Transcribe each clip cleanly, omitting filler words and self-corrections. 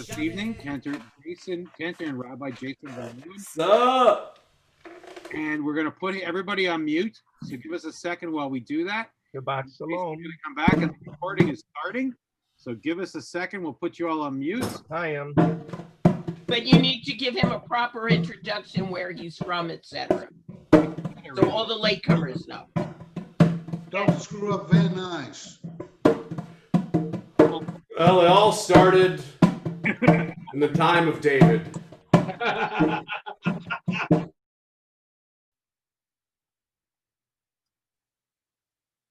This evening, Cantor and Rabbi Jason Van Leeuwen. Sup? And we're going to put everybody on mute. So give us a second while we do that. Shabbat shalom. We're going to come back and the recording is starting. So give us a second. We'll put you all on mute. I am. But you need to give him a proper introduction, where he's from, etc. So all the latecomers know. Don't screw up Van Nuys. Well, it all started in the time of David.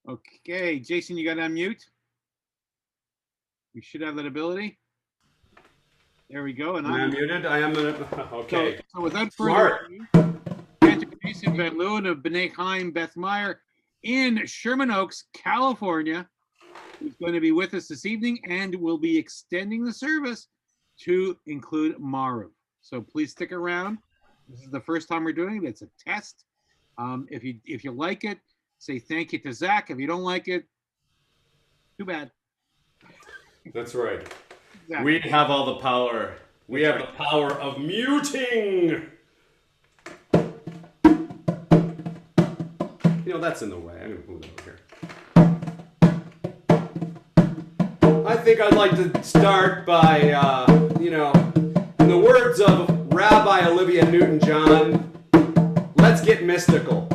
Okay, Jason, you got to unmute. We should have that ability. There we go. And I'm muted. I am. Okay. So without further ado, Rabbi Jason Van Leeuwen of B'nai Hayim, Beth Meyer in Sherman Oaks, California, who's going to be with us this evening, and will be extending the service to include Maruv. So please stick around. This is the first time we're doing it. It's a test. If you like it, say thank you to Zach. If you don't like it, too bad. That's right. Exactly. We have all the power. We have the power of muting. You know, that's in the way. I'm going to move it over here. I think I'd like to start by, in the words of Rabbi Olivia Newton-John, let's get mystical.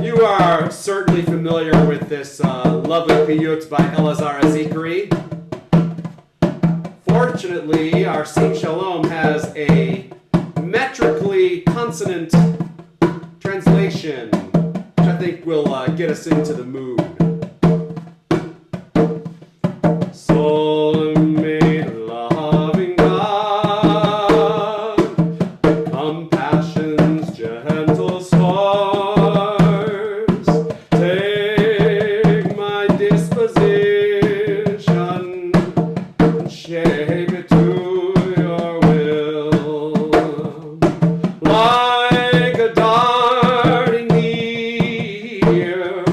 You are certainly familiar with this lovely piyut by Elazar Azikri. Fortunately, our Sim Shalom has a metrically consonant translation, which I think will get us into the mood. So may loving God, compassion's gentle stars, take my disposition and shape it to your will. Like a darting deer,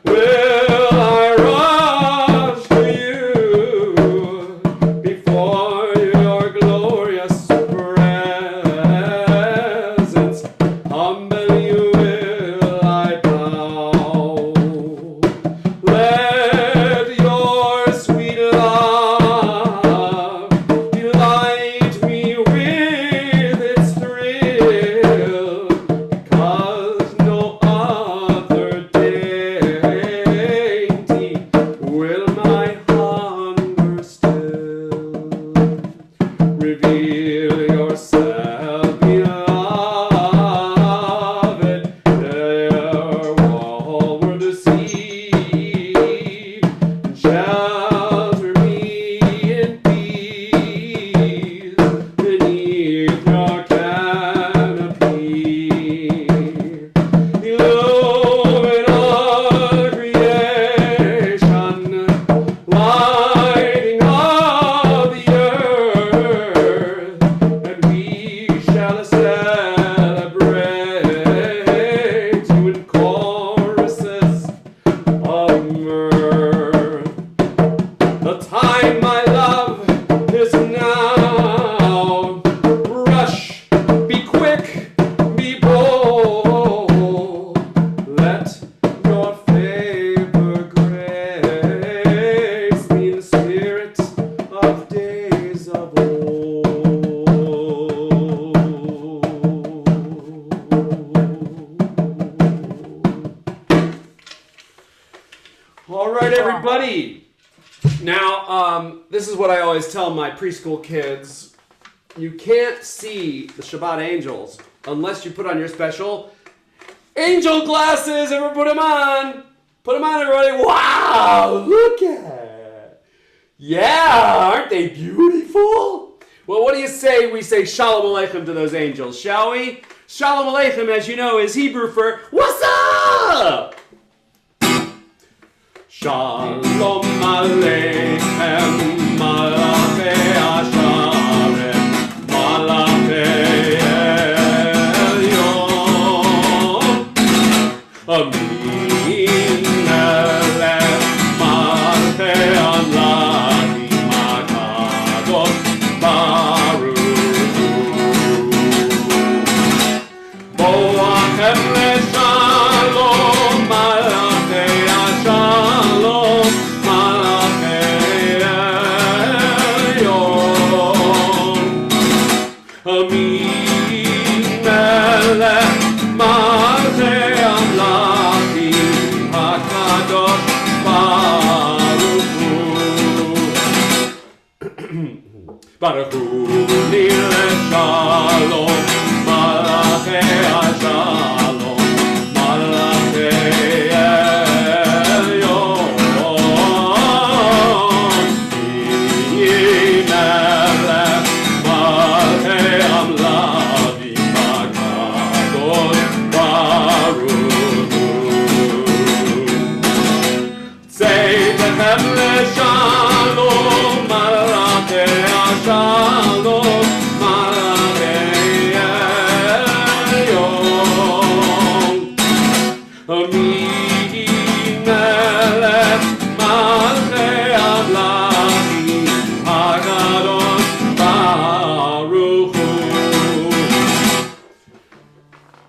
will I rush to you before your glorious presence. Humbly will I bow. Let your sweet love delight me with its thrill, because no other dainty will my hunger still. Reveal yourself, beloved, ere all were deceived, and shelter me in peace beneath your canopy. Illumine all creation, lighting all the earth, and we shall celebrate you in choruses of mirth. The time, my love, is now. Rush, be quick, be bold. Let your favor grace me in the spirit of days of old. All right, everybody. Now, this is what I always tell my preschool kids. You can't see the Shabbat angels unless you put on your special angel glasses. Everyone put them on. Put them on, everybody. Wow, look at. Yeah, aren't they beautiful? Well, what do you say we say Shalom Aleichem to those angels, shall we? Shalom Aleichem, as you know, is Hebrew for what's up? Shalom Aleichem, Malachei Hashem, Malachei Elyon, Amin Elech, Malachei Amlachim HaKadosh Baruch Hu. Boachem leShalom, Malachei HaShalom, Malachei Elyon, Amin Melech, Malachei Amlachim HaKadosh Baruch Hu. Baruch Hu li leShalom, Malachei HaShalom, Malachei Elyon, Melech, Malachei Amlachim HaKadosh Baruch Hu. Say Bechem leShalom, Malachei HaShalom, Malachei Elyon, Amin Melech, Malachei Amlachim HaKadosh Baruch Hu.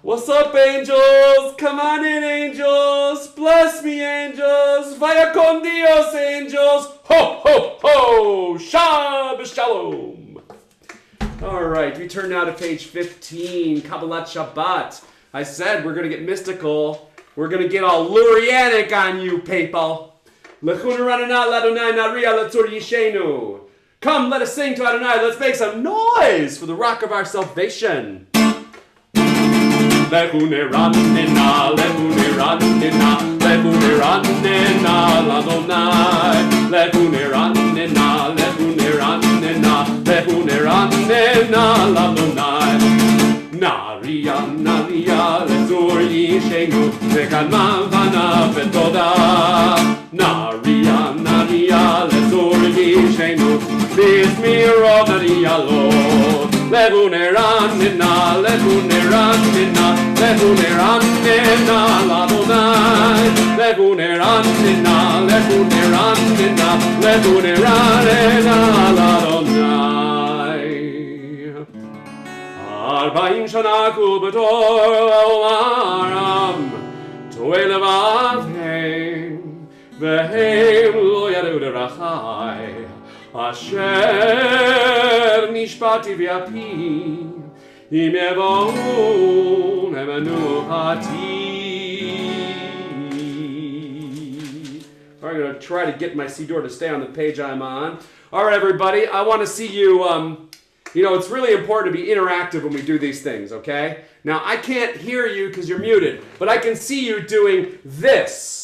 What's up, angels? Come on in, angels. Bless me, angels. Vayakom Dios, angels. Ho, ho, ho. Shabbat Shalom. All right, we turn now to page 15, Kabbalat Shabbat. I said we're going to get mystical. We're going to get all Lurianic on you, people. Come, let us sing to Adonai. Let's make some noise for the rock of our salvation. Lehuneranina, lehuneranina, lehuneranina, l'Adonai. Lehuneranina, lehuneranina, lehuneranina, l'Adonai. Naria, naria, lezur yishenu, ve'kalma v'ana v'toda. Naria, naria, lezur yishenu, v'izmiro naria lo. Lehuneranina, lehuneranina, lehuneranina, l'Adonai. Lehuneranina, lehuneranina, lehuneranina, l'Adonai. Arba'im shana kubetor omaram, to'e levatem, ve'hem lo yadu derachai. Asher nishpati v'api, im yevon emenuchati. I'm going to try to get my Siddur to stay on the page I'm on. All right, everybody, I want to see you, you know, it's really important to be interactive when we do these things, okay? Now, I can't hear you because you're muted, but I can see you doing this.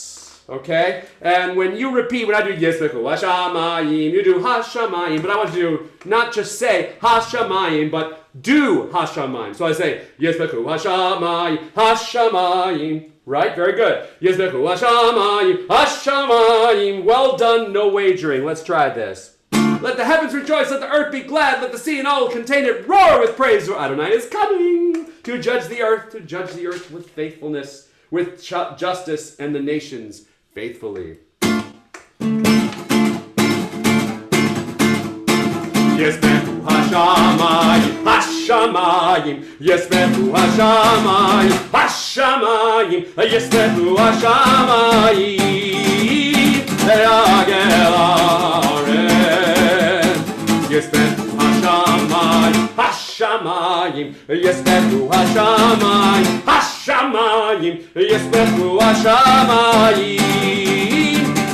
Okay? And when you repeat, when I do Yisbechu Hashamayim, you do Hashamayim, but I want you to not just say Hashamayim, but do Hashamayim. So I say Yisbechu Hashamayim, Hashamayim. Right? Very good. Yisbechu Hashamayim, Hashamayim. Well done, no wagering. Let's try this. Let the heavens rejoice, let the earth be glad, let the sea and all contain it roar with praise. Adonai is coming to judge the earth with faithfulness, with justice, and the nations faithfully. Yisbechu Hashamayim, Hashamayim, Yisbechu Hashamayim, Hashamayim, Yisbechu Hashamayim, Le'agel Haaretz. Yisbechu Hashamayim, Hashamayim, Yisbechu Hashamayim, Hashamayim, Yisbechu Hashamayim,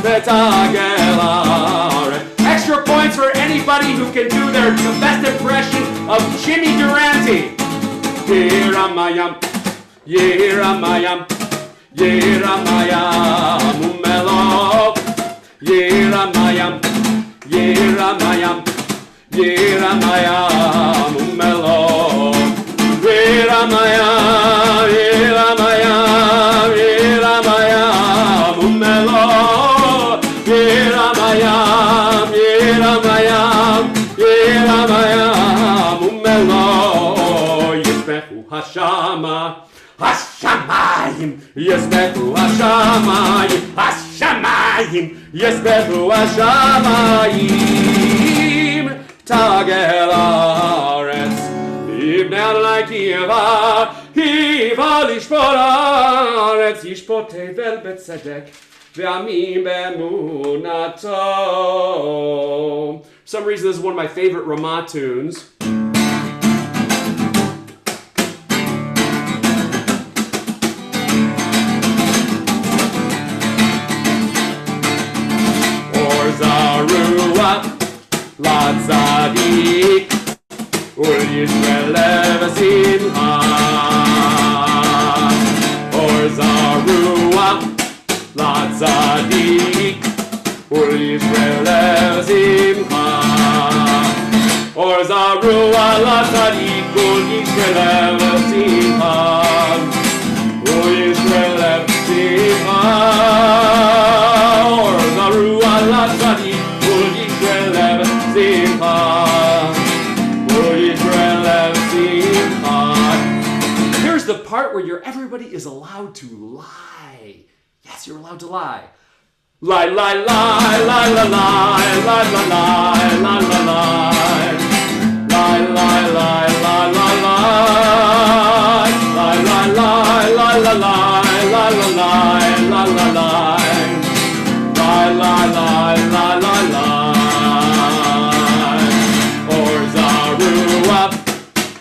Le'agel Haaretz. Extra points for anybody who can do their best impression of Jimmy Durante. Yeramayam, Yeramayam, Yeramayam, Umelo. Yeramayam, Yeramayam, Yiramayam Umelom. Yiramayam, Yiramayam, Yiramayam Umelom. Yiramayam, Yiramayam, Yiramayam Umelom. Yisbechu Hashama, Hashamayim, Yisbechu Hashamayim, Hashamayim, Yisbechu Hashamayim, Tagel Aretz, Ibn Adonai Kiva Lishpot Aretz, Yishpot Tevel Betzedek, Ve'amim Be'emunato. For some reason, this is one of my favorite Ramah tunes. Zarua, La Tzadik, Ul Yisrael Levasimcha. Or Zarua, La Tzadik, Ul Yisrael Levasimcha. Or Zarua, La Tzadik, Ul Yisrael Levasimcha. Ul Yisrael Levasimcha. Or Zarua, La Tzadik, here's the part where everybody is allowed to lie. Yes, you're allowed to lie. Lie, lie, lie, lie, lie, lie, lie, lie, lie, lie, lie, lie. Lie, lie, lie, lie, lie, lie. Lie, lie, lie, lie, lie, lie, lie, lie, lie, lie, lie, lie. Lie, lie, lie, lie, lie, lie. Or Zarua,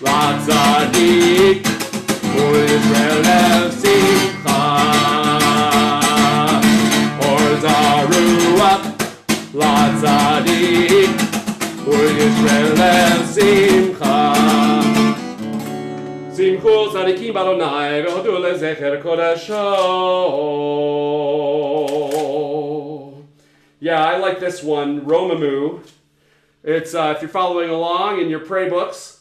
La Tzadik, Ul Yisrael Levasimcha. Or Zarua, La Tzadik, Ul Yisrael Levasimcha. Simchu tzadikim b'Adonai v'hodu lezecher kodesho. Yeah, I like this one, Romamu. It's, if you're following along in your pray books,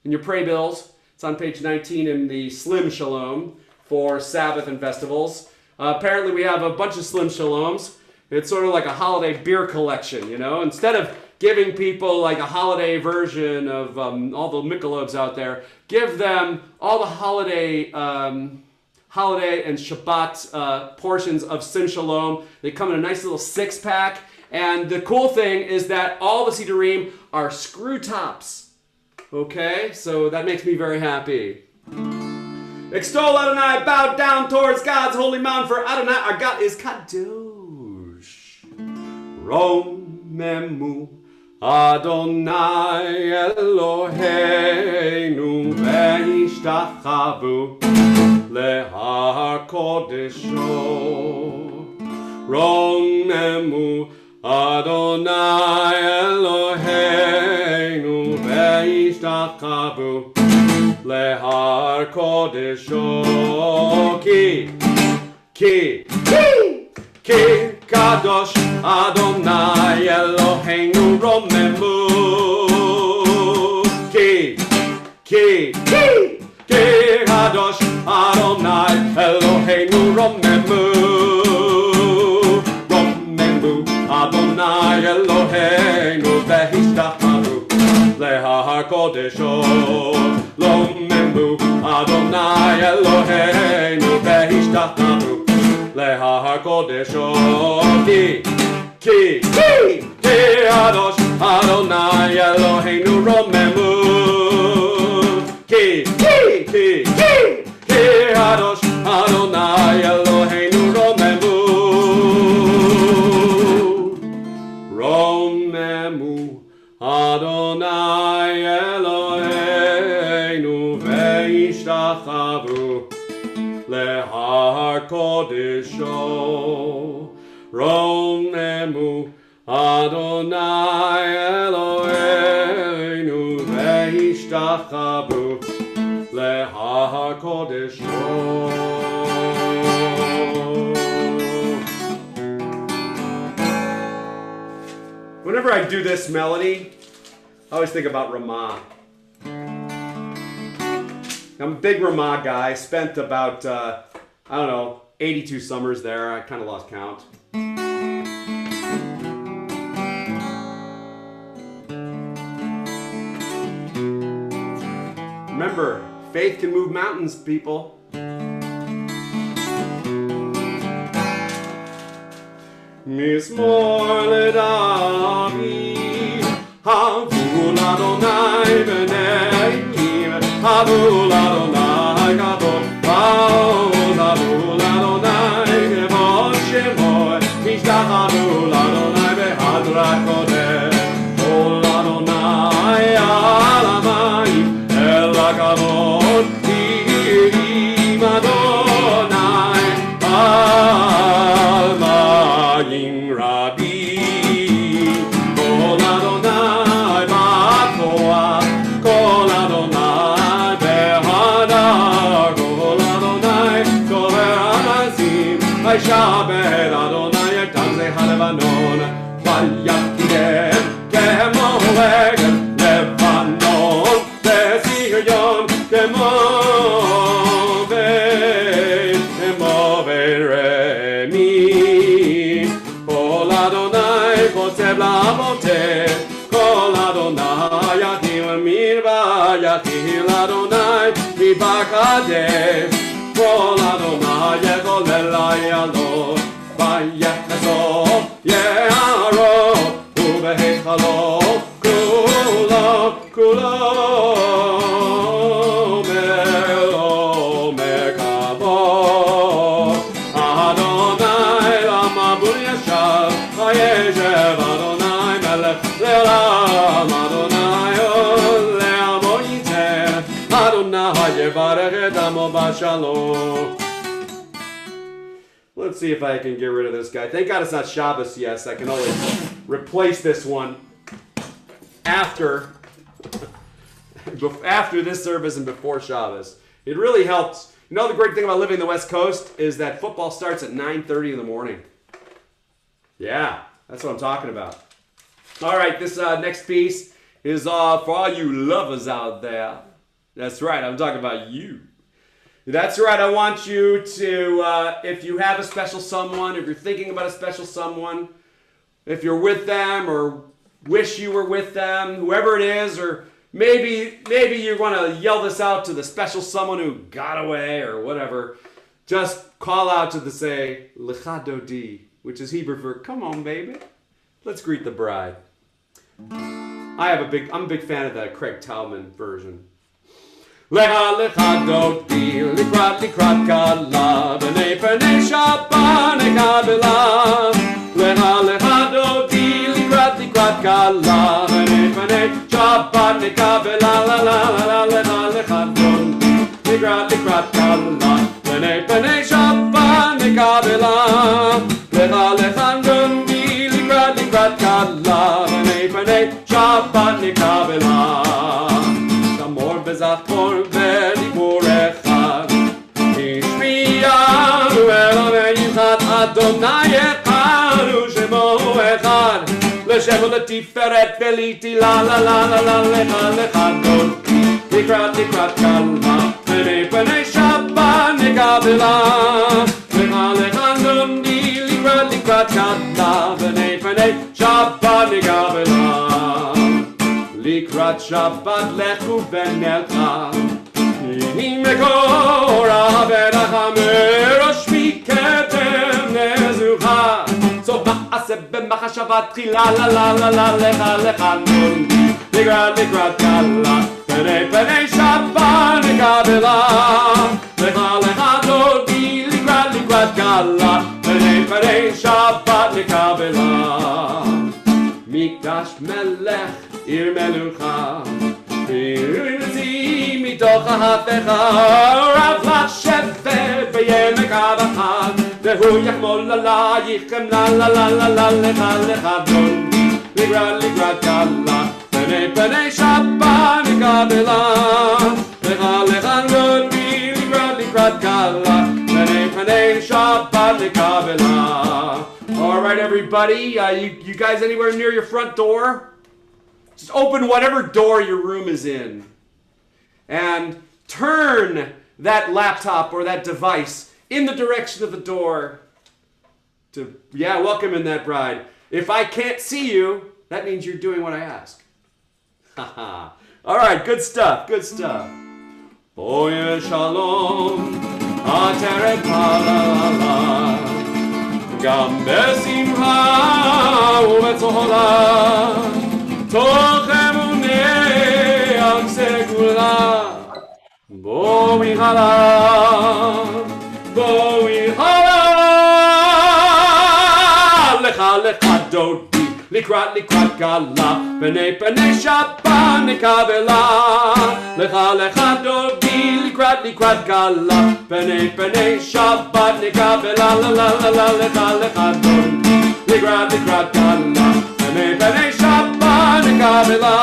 in your pray bills, it's on page 19 in the Slim Shalom for Sabbath and festivals. Apparently we have a bunch of Slim Shaloms. It's sort of like a holiday beer collection, you know? Instead of giving people like a holiday version of all the Michelobs out there, give them all the holiday and Shabbat portions of Sim Shalom. They come in a nice little 6-pack. And the cool thing is that all the Sidurim are screw tops. Okay, so that makes me very happy. Extol Adonai, bow down towards God's holy mountain, for Adonai our God is Kadosh. Romemu Adonai Eloheinu ve'ishtachavu lehar kodesho. Romemu Adonai Eloheinu ve'ishtachavu lehar kodesho. Ki kadosh Adonai Eloheinu romemu. Ki kadosh Adonai Eloheinu romemu. Adonai Eloheinu ve'ishtachavu lehar kodesho. Lomemu Adonai Eloheinu ve'ishtachavu lehar kodesho. Ki kadosh Adonai Eloheinu romemu. Ki kadosh Adonai Eloheinu romemu. Romemu Adonai Eloheinu ve'ishtachavu lehar kodesho. Romemu Adonai Eloheinu ve'ishtachavu lehar kodesho. Whenever I do this melody, I always think about Ramah. I'm a big Ramah guy. I spent about, 82 summers there. I kind of lost count. Remember, faith can move mountains, people. Mismor ledavi, havul Adonai b'neim, havul Adonai gadol, havul Adonai kevod shemo, mishdach havul Adonai behadrat kodesh, kol Adonai al hamayim, el hakavod tirim Adonai al mayim rabbi, kol Adonai b'koach, kol Adonai behadar, kol Adonai gover amazim, vayishabed Adonai et tamzei halevanon, vayakidem kemoegel Lebanon, v'Zion kemoven remi, kol Adonai kotzev la'avotev, kol Adonai yachil mirva, yachil Adonai mibakadesh, kol Adonai yechol elayalot, vayechazot ye'arot, u'behechalot kulo mekavot, Adonai lamabul yashav, vayeshev Adonai melech le'olam, Adonai le'amo yiteh, Adonai yevarech et amo b'shalom. Let's see if I can get rid of this guy. Thank God it's not Shabbos, yes. I can always replace this one after this service and before Shabbos. It really helps. You know the great thing about living the West Coast is that football starts at 9:30 in the morning. Yeah, that's what I'm talking about. All right, this next piece is for all you lovers out there. That's right, I'm talking about you. That's right, I want you to, if you have a special someone, if you're thinking about a special someone, if you're with them or wish you were with them, whoever it is, or maybe you want to yell this out to the special someone who got away or whatever, just call out to say, Lecha Dodi, which is Hebrew for, come on, baby. Let's greet the bride. I'm a big fan of the Craig Talman version. Lecha lecha dodi, likrat kala, b'nei Shabbat nekabela. Lecha lecha dodi, likrat kala, b'nei Shabbat nekabela. La la la lecha lecha dodi, likrat kala, b'nei Shabbat nekabela. Lecha lecha dodi, likrat kala, b'nei Shabbat nekabela. Zachor v'dibur echad, Ishmiyanu Elohei Yichad, Adonai echad u'shemo echad, L'shem u'letiferet v'liti la la la la la lecha lecha dodi, likrat kala, b'nei Shabbat nekabela. Lecha lecha dodi, likrat kala, b'nei Shabbat nekabela. Likrat Shabbat lechu v'nelcha, Ini mekora v'rachamer, Oshmi ketem nezucha. So ba'aseh b'machashavat tchila la la la la lecha lecha dodi, likrat kala, b'nei Shabbat nekabela. Lecha lecha dodi, likrat kala, b'nei Shabbat nekabela. Mikdash melech Ir melucha, irzi mitoch ha'afecha, Rav la'shevet v'yemek avachad, Vehu yachmol alayichem la la la la la lecha lecha dodi, likrat kala, b'nei Shabbat nekabela. Lecha lecha dodi, likrat kala, b'nei Shabbat nekabela. All right, everybody, you guys anywhere near your front door? Just open whatever door your room is in and turn that laptop or that device in the direction of the door to, welcome in that bride. If I can't see you, that means you're doing what I ask. Haha. All right, good stuff, good stuff. Oye shalom, ateret palala, gam besimha ubetzola, toch emunei am segula, bo mihala, lecha lecha dodi. Likrat gala, b'nei Shabbat nikabela. Lecha lecha dodi, likrat gala, b'nei Shabbat nikabela. La la la la, lecha dodi, likrat gala, b'nei Shabbat nikabela.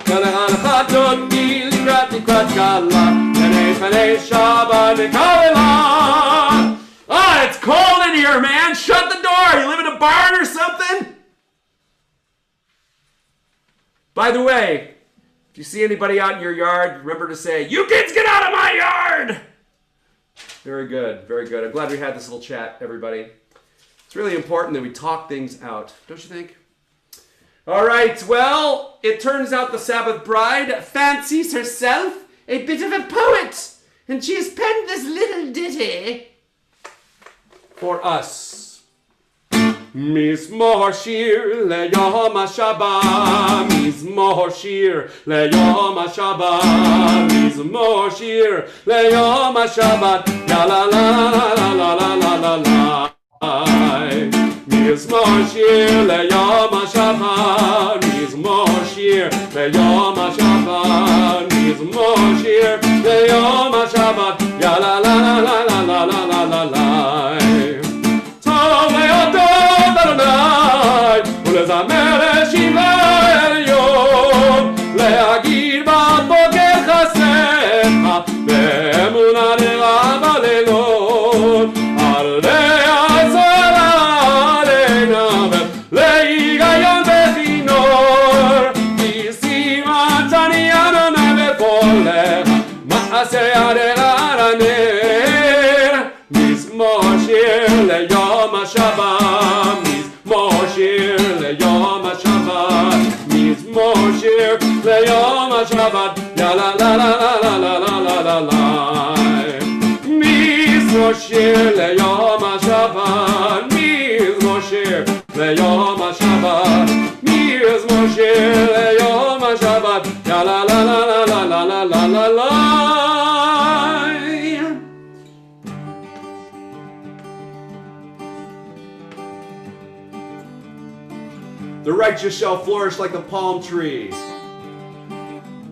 Lecha dodi, likrat gala, b'nei Shabbat nikabela. Ah, it's cold in here, man. Shut the door. You live in a barn or something? By the way, if you see anybody out in your yard, remember to say, "You kids get out of my yard!" Very good, very good. I'm glad we had this little chat, everybody. It's really important that we talk things out, don't you think? All right, well, it turns out the Sabbath bride fancies herself a bit of a poet, and she has penned this little ditty for us. Mizmor shir leyom HaShabbat, Mizmor shir leyom HaShabbat, Mizmor shir leyom HaShabbat, ya la la la la la la la la. Mizmor shir leyom HaShabbat, Mizmor shir leyom HaShabbat, Mizmor shir leyom HaShabbat, ya la la la la la la la la la. ולזמר שירה עליון, להגיד בבוקר חסדיך, באמונה נראה בלילות, עליה צרה עלינו, להיגיון וכינור, כי שימתני אדוני בפועלך, מעשה ידיך הנר, מזמור שיר ליום השבת, מזמור שיר ליום השבת, מזמור שיר ליום השבת, לה לה לה לה לה לה לה לה לה לה. מזמור שיר ליום השבת, מזמור שיר ליום השבת, מזמור שיר ליום השבת, לה לה לה לה לה לה לה לה לה לה. The righteous shall flourish like the palm tree.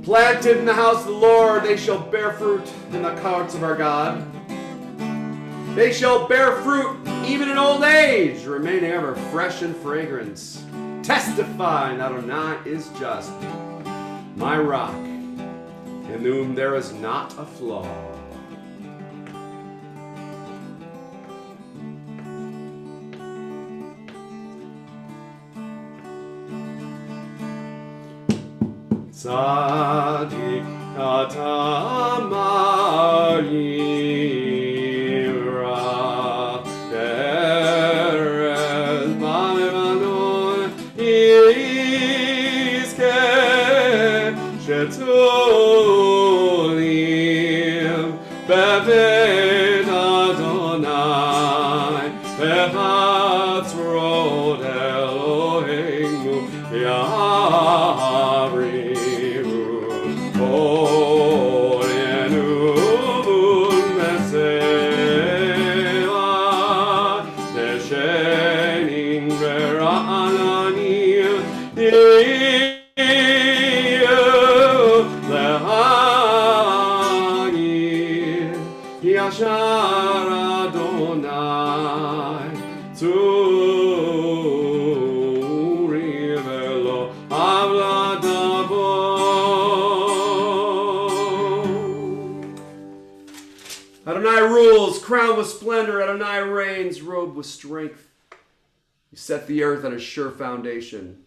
Planted in the house of the Lord, they shall bear fruit in the courts of our God. They shall bear fruit even in old age, remaining ever fresh in fragrance. Testifying that Adonai is just, my rock, in whom there is not a flaw. Tzadik ata ma'ira Erez ba'levanon yizke shetulim bebet Adonai bechatzrot Eloheinu Yahri. Adonai rules, crowned with splendor. Adonai reigns, robed with strength. He set the earth on a sure foundation.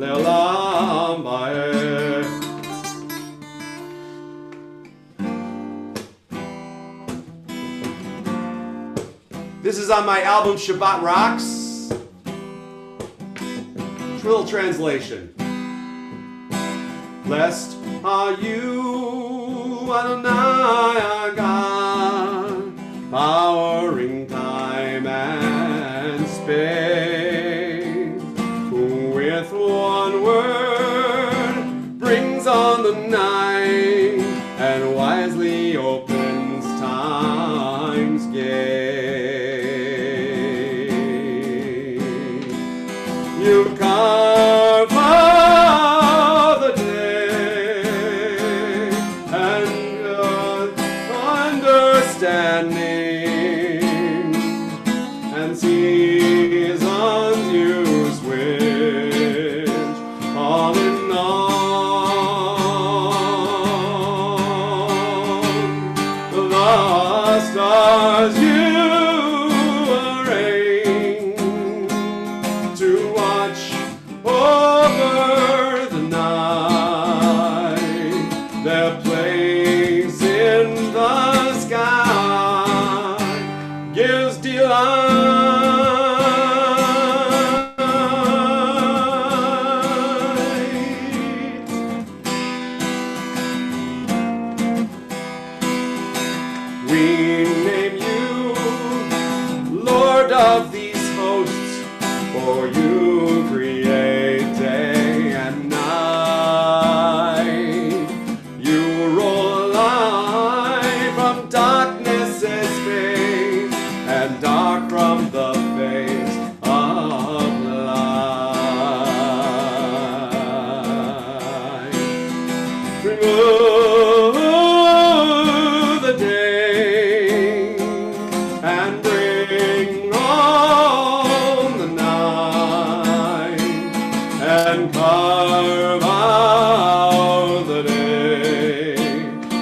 le'olam va'ed. This is on my album Shabbat Rocks. Trill translation. Blessed are you, Adonai our God, powering time and space, who with one word brings on the night and wisely opens time's gate. You carve out the day and understanding, and seasons you switch on and on. The stars you arrange to watch over the night, their place in the sky gives delight. We name you Lord of these hosts, for you create day and night. You roll light from darkness's face, and dark from the face of light. Remove the day and bring on the night, and carve out the day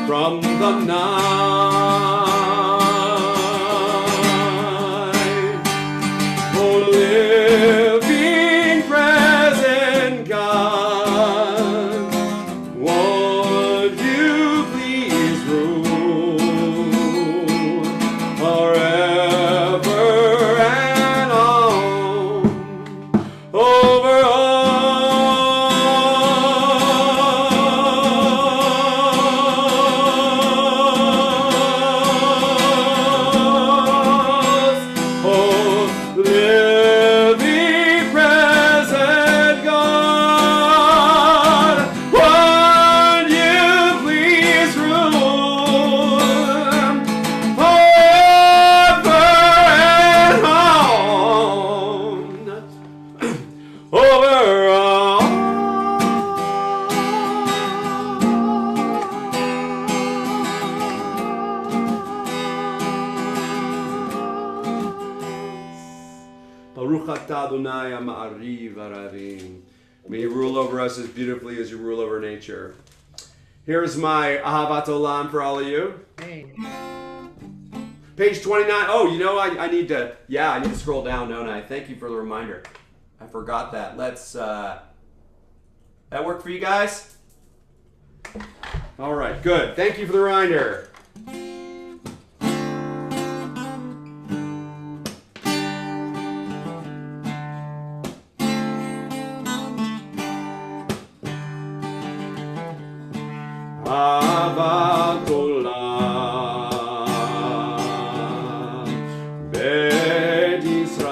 from the night. Oh, living present God, would you please rule forever and on over us. Oh, living present God, would you please rule forever and on over Baruch atah Adonai ha'ma'ariv ha'ravim. May you rule over us as beautifully as you rule over nature. Here's my Ahavat Olam for all of you. Hey. Page 29. Oh, you know, I need to scroll down, don't I? Thank you for the reminder. I forgot that. Let's, that work for you guys? All right, good. Thank you for the reminder. Ahavat Olam, Bet Yisrael,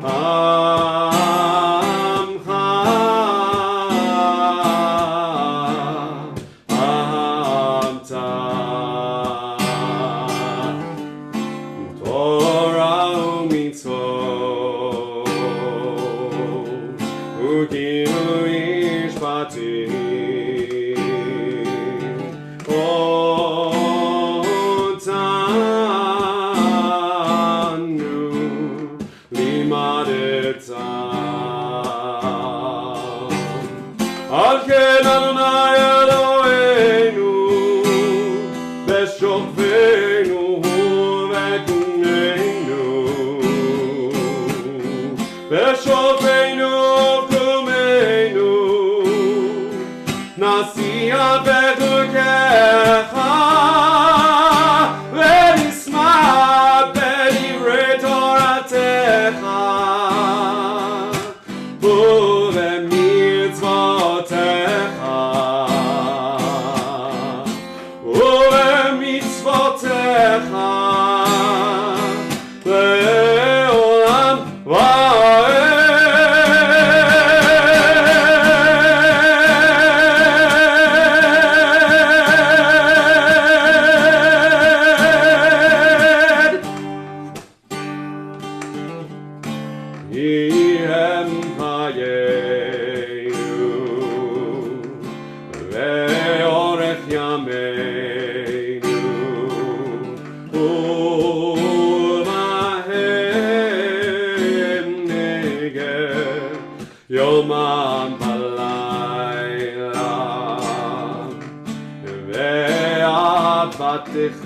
Amcha ahamta, Torah u'mitzvot, u'kinu mishpatim, otanu limadetam. Al ken Adonai Eloheinu b'shofenu v'kunenu, b'shofenu בשופנו קומנו, נסיע בדרכך, ונשמע בדברי תורתך, ובמצוותיך, ובמצוותיך, לעולם ועד. יהם חיינו ואורך ימינו ולמהם נגד יומם בלילה ועבדתך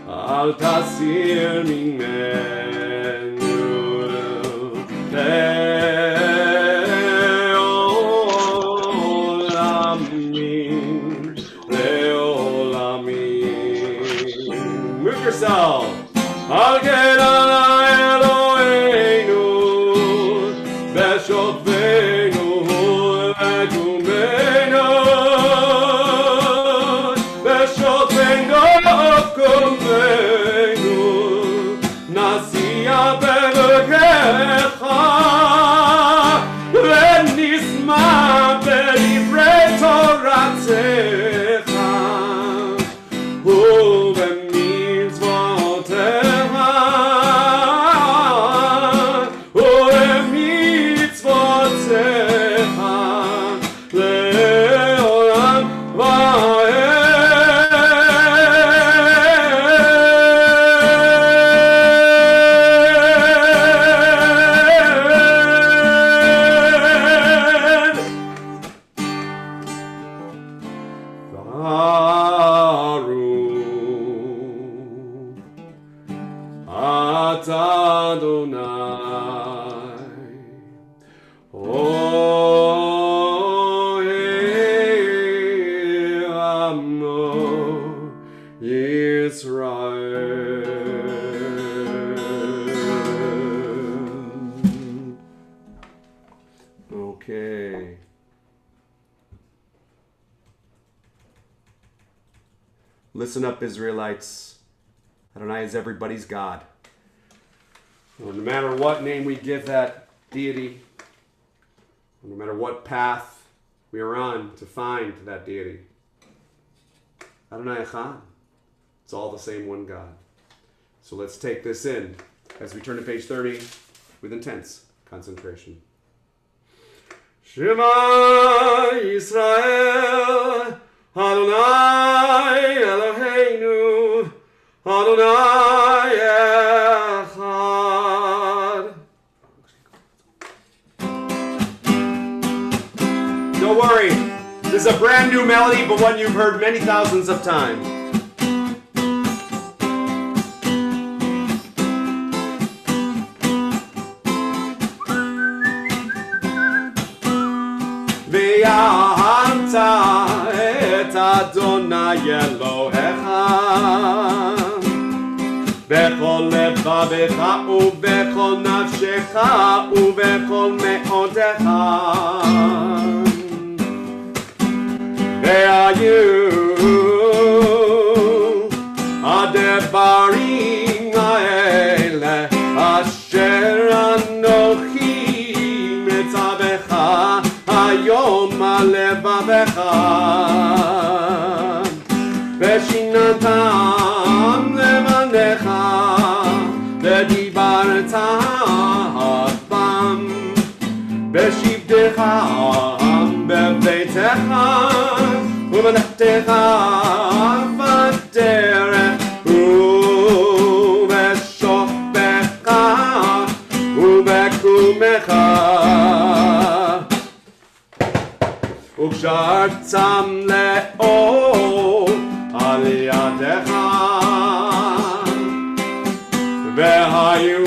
אל תסיר ממנו לעולמים, לעולמים. Move yourself. על כן אדוני אלוהינו בשוכבנו וקומנו, בשוכבנו וקומנו, נסיע בדרכך ונשמע בדברי תורתך ובמצוותיך, ובמצוותיך לעולם ועד. Baruch atah Adonai Ohev Amo Yisrael. Okay. Listen up, Israelites. Adonai is everybody's God. No matter what name we give that deity, no matter what path we are on to find that deity, Adonai Echad. It's all the same one God. So let's take this in as we turn to page 30 with intense concentration. Shema Yisrael, Adonai Eloheinu, Adonai Echad. Don't worry, this is a brand new melody, but one you've heard many thousands of times. ואהבת את אדוני אלוהיך בכל לבבך ובכל נפשך ובכל מאודך, והיו הדברים האלה אשר אנוכי מצווך היום על לבבך, ושיננתם לבניך ודיברת בם בשבתך בביתך ובלכתך בדרך ובשוכבך ובקומך וקשרתם לאור על ידך והיו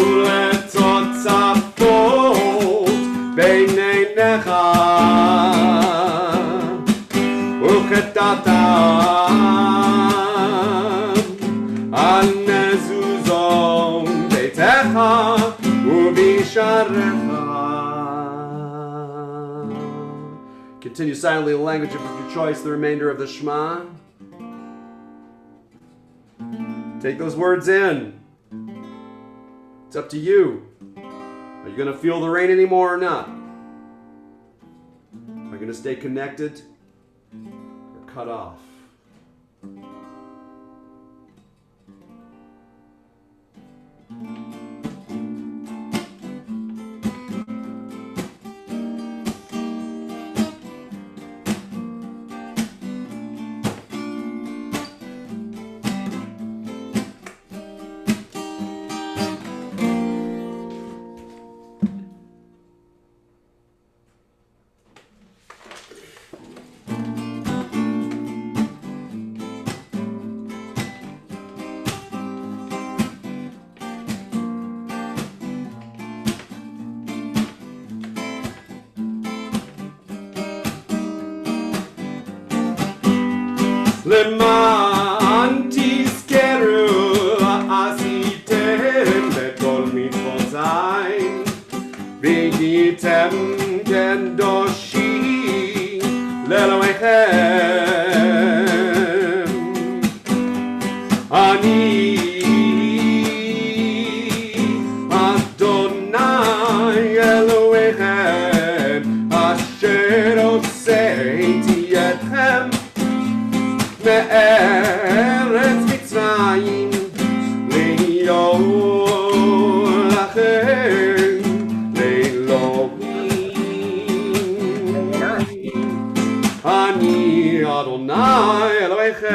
Yesharecha. Continue silently in the language of your choice the remainder of the Shema. Take those words in. It's up to you. Are you going to feel the rain anymore or not? Are you going to stay connected or cut off? למען תזכרו עשיתם בכל מצוותיי והייתם קדושים לאלוהיכם. אני אדוני אלוהיכם אשר הוצאתי אתכם מארץ מצרים להיות לכם לאלוהים. אני אדוני אלוהיכם,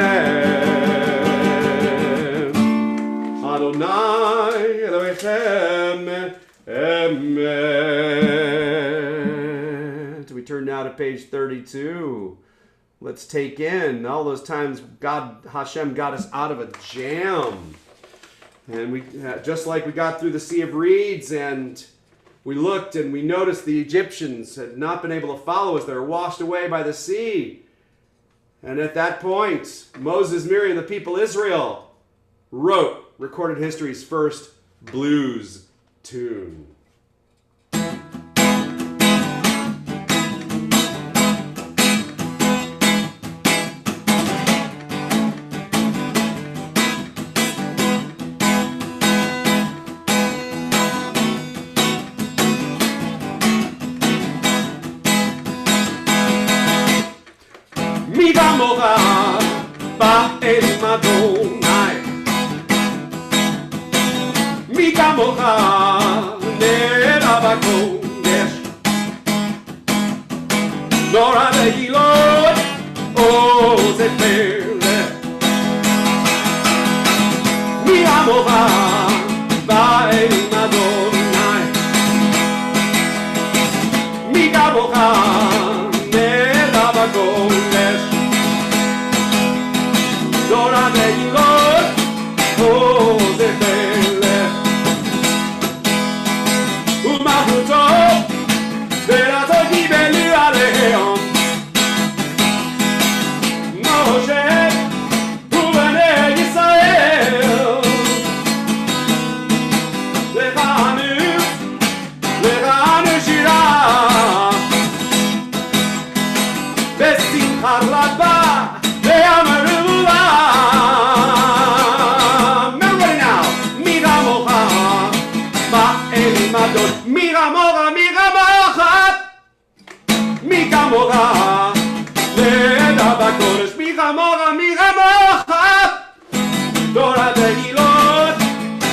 אדוני אלוהיכם אמת. We turn now to page 32. Let's take in all those times Hashem got us out of a jam. And we, just like we got through the Sea of Reeds and we looked and we noticed the Egyptians had not been able to follow us. They were washed away by the sea. And at that point, Moses, Miriam, the people Israel recorded history's first blues tune. מי כמוך נראה בקודש נורא בגילות עוז פלא מי כמוך באלים אדוני מי כמוך נראה בקודש נורא בגילות עוז פלא ומלכותו ברצון קיבלו עליהם משה ובני ישראל לכנו שירה בשמחה רבה ואמרו לה Everybody now מי כמוך באלים אדון מי כמוך מי כמוך נדע בקודש מי כמוך תורה תהילות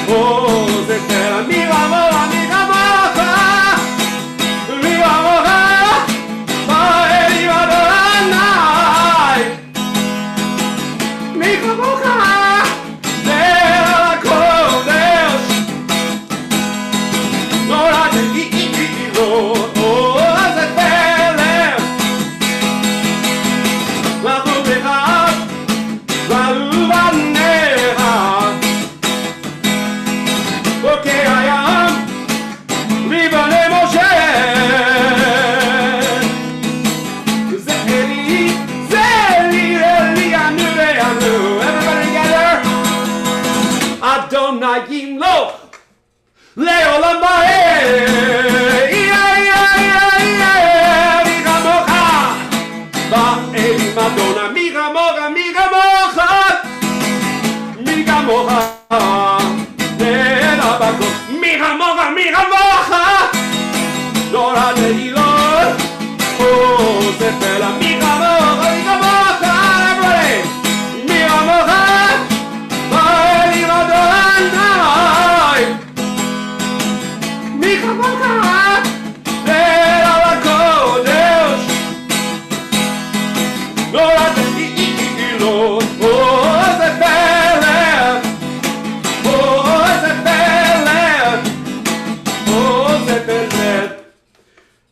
עוז פלא מי כמוך באלים אדוני מי כמוך נדע בקודש תורה תהילות עוז פלא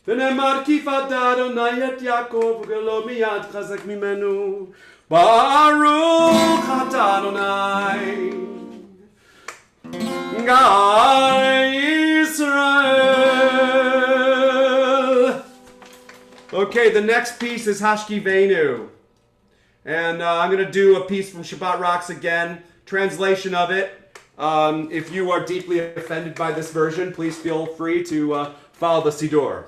ונאמר כי פדה אדוני את יעקב וגאלו מיד חזק ממנו ברוך אתה אדוני God Israel. Okay, the next piece is Hashkivenu. And I'm going to do a piece from Shabbat Rocks again, translation of it. If you are deeply offended by this version, please feel free to follow the Siddur.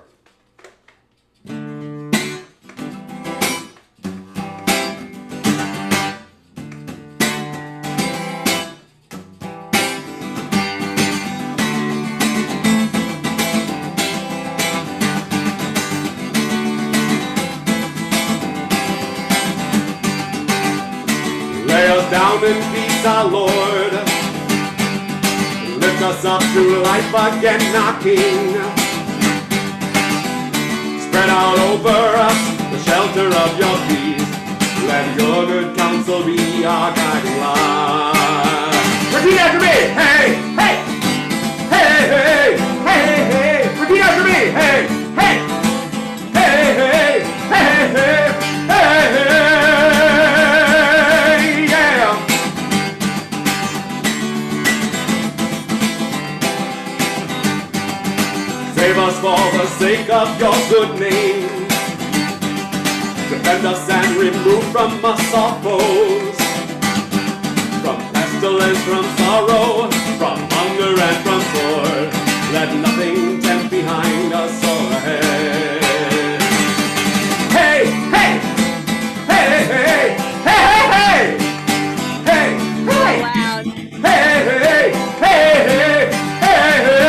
Down in peace, our Lord. Lift us up to life again, knocking. Spread out over us the shelter of your peace. Let your good counsel be our guiding light. Repeat after me. Hey, hey, hey, hey, hey, hey. Repeat after me. Hey, hey, hey, hey, hey, hey, hey, hey. Save us for the sake of your good name. Defend us and remove from us our foes. From pestilence, from sorrow, from hunger and from sword. Let nothing tempt behind us or ahead. Hey, hey, hey, hey, hey, hey, hey, hey, Loud. hey, hey, hey, hey, hey, hey.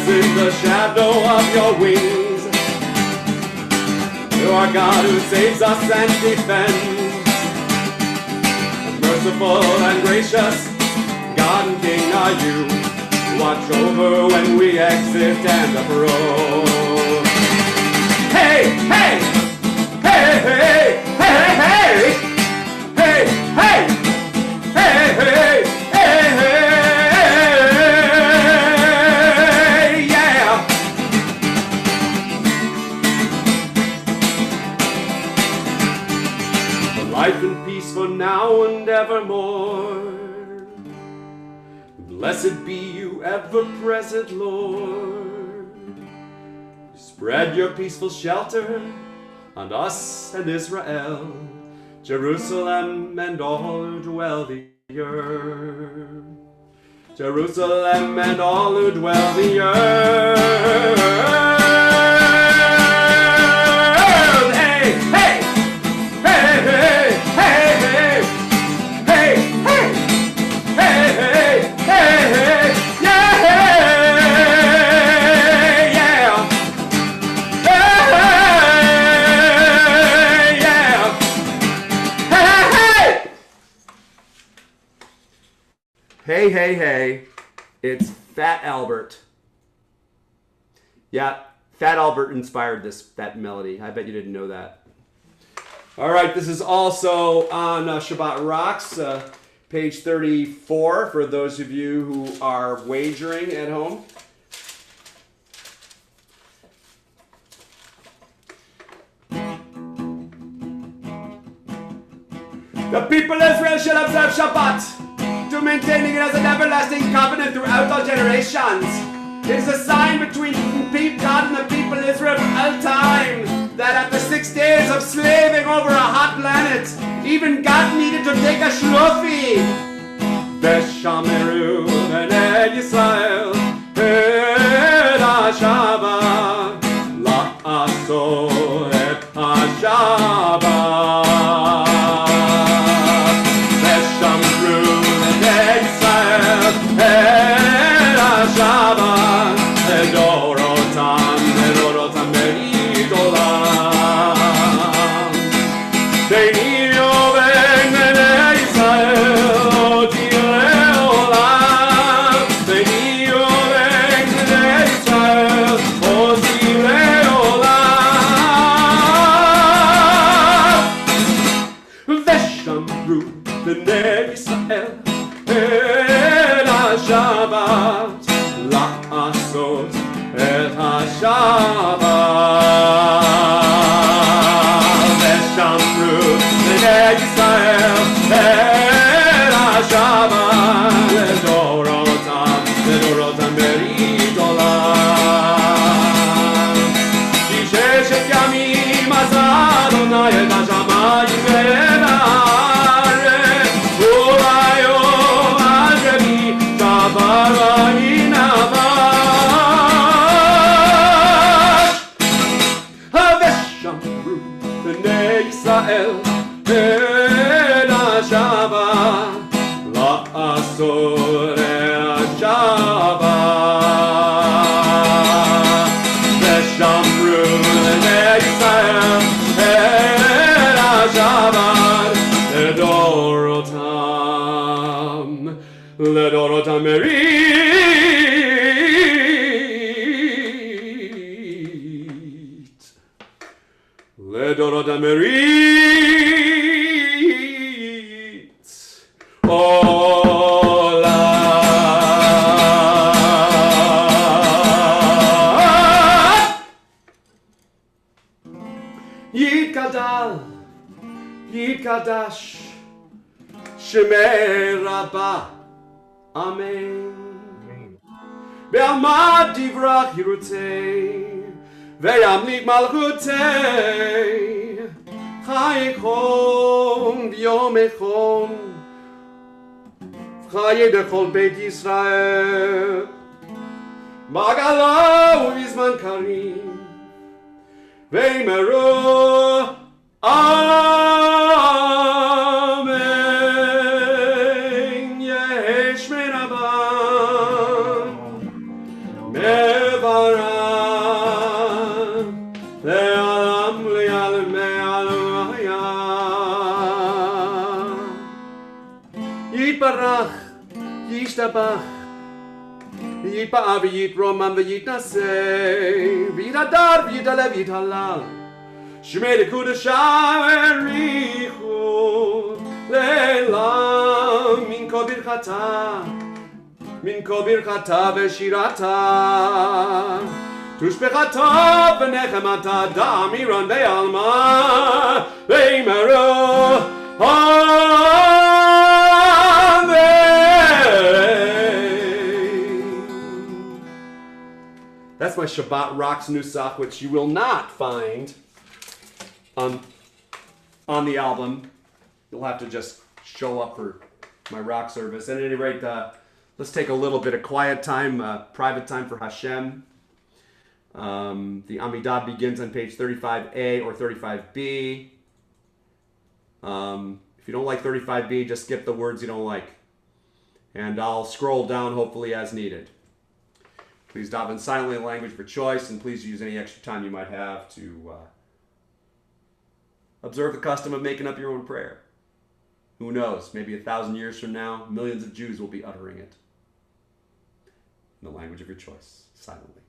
In the shadow of your wings, you are God who saves us and defends. Merciful and gracious, God and King are you. Watch over when we exit and approach. Hey, hey, hey, hey, hey, hey, hey, hey, hey, hey, hey, hey. Life and peace for now and evermore. Blessed be you ever-present Lord. Spread your peaceful shelter on us and Israel, Jerusalem and all who dwell the earth. Jerusalem and all who dwell the earth. Hey, hey, hey, hey, hey, hey, hey, hey, hey, hey, hey, hey, yeah, yeah, hey, yeah, hey, hey, hey, hey, it's Fat Albert. Yeah, Fat Albert inspired that melody. I bet you didn't know that. All right, this is also on Shabbat Rocks, page 34, for those of you who are wagering at home. The people of Israel shall observe Shabbat, to maintaining it as an everlasting covenant throughout all generations. It is a sign between God and the people of Israel for all time, that after 6 days of slaving over a hot planet, even God needed to take a shlufi. Veshameru b'nei Yisrael et ha-Shabbat la'asor et ha-Shabbat. Veshameru b'nei Yisrael et ha-Shabbat edorotam be'idolam. They need בני ישראל אל השבת לדורותם, לדורותם ברית עולם. כי ששת ימים עשה אדוני את השמיים ואת הארץ, וביום השביעי שבת ויהי נפש. ושמרו בני ישראל את השבת לעשות את השבת. ושמרו בני ישראל את השבת לדורותם, לדורותם מרית, לדורותם מרית עולם. יתגדל, יתקדש שמי רבה, אמן. בעלמא דברה חירותי וימליך מלכותי, חיי חום ויום חום חיי דכל בית ישראל, בגלה ובזמן קריב ואמרו אמן. יש מרבן מברך לעולם לעלמי עולם יתברך, ישתבח, יתפאר ויתרומם ויתנשא, ויתהדר ויתעלה ויתהלל, שמי לקודשה וריחו לעילם. מן כל ברכתה, מן כל ברכתה ושירתה, תושבחתה ונחמתה דמירן ועלמא, ואמרו That's my Shabbat Rocks Nusach, which you will not find on the album. You'll have to just show up for my rock service. At any rate, let's take a little bit of quiet time, private time for Hashem. The Amidah begins on page 35A or 35B. If you don't like 35B, just skip the words you don't like. And I'll scroll down hopefully as needed. Please daven silently in language for choice, and please use any extra time you might have to observe the custom of making up your own prayer. Who knows, maybe 1,000 years from now, millions of Jews will be uttering it in the language of your choice, silently.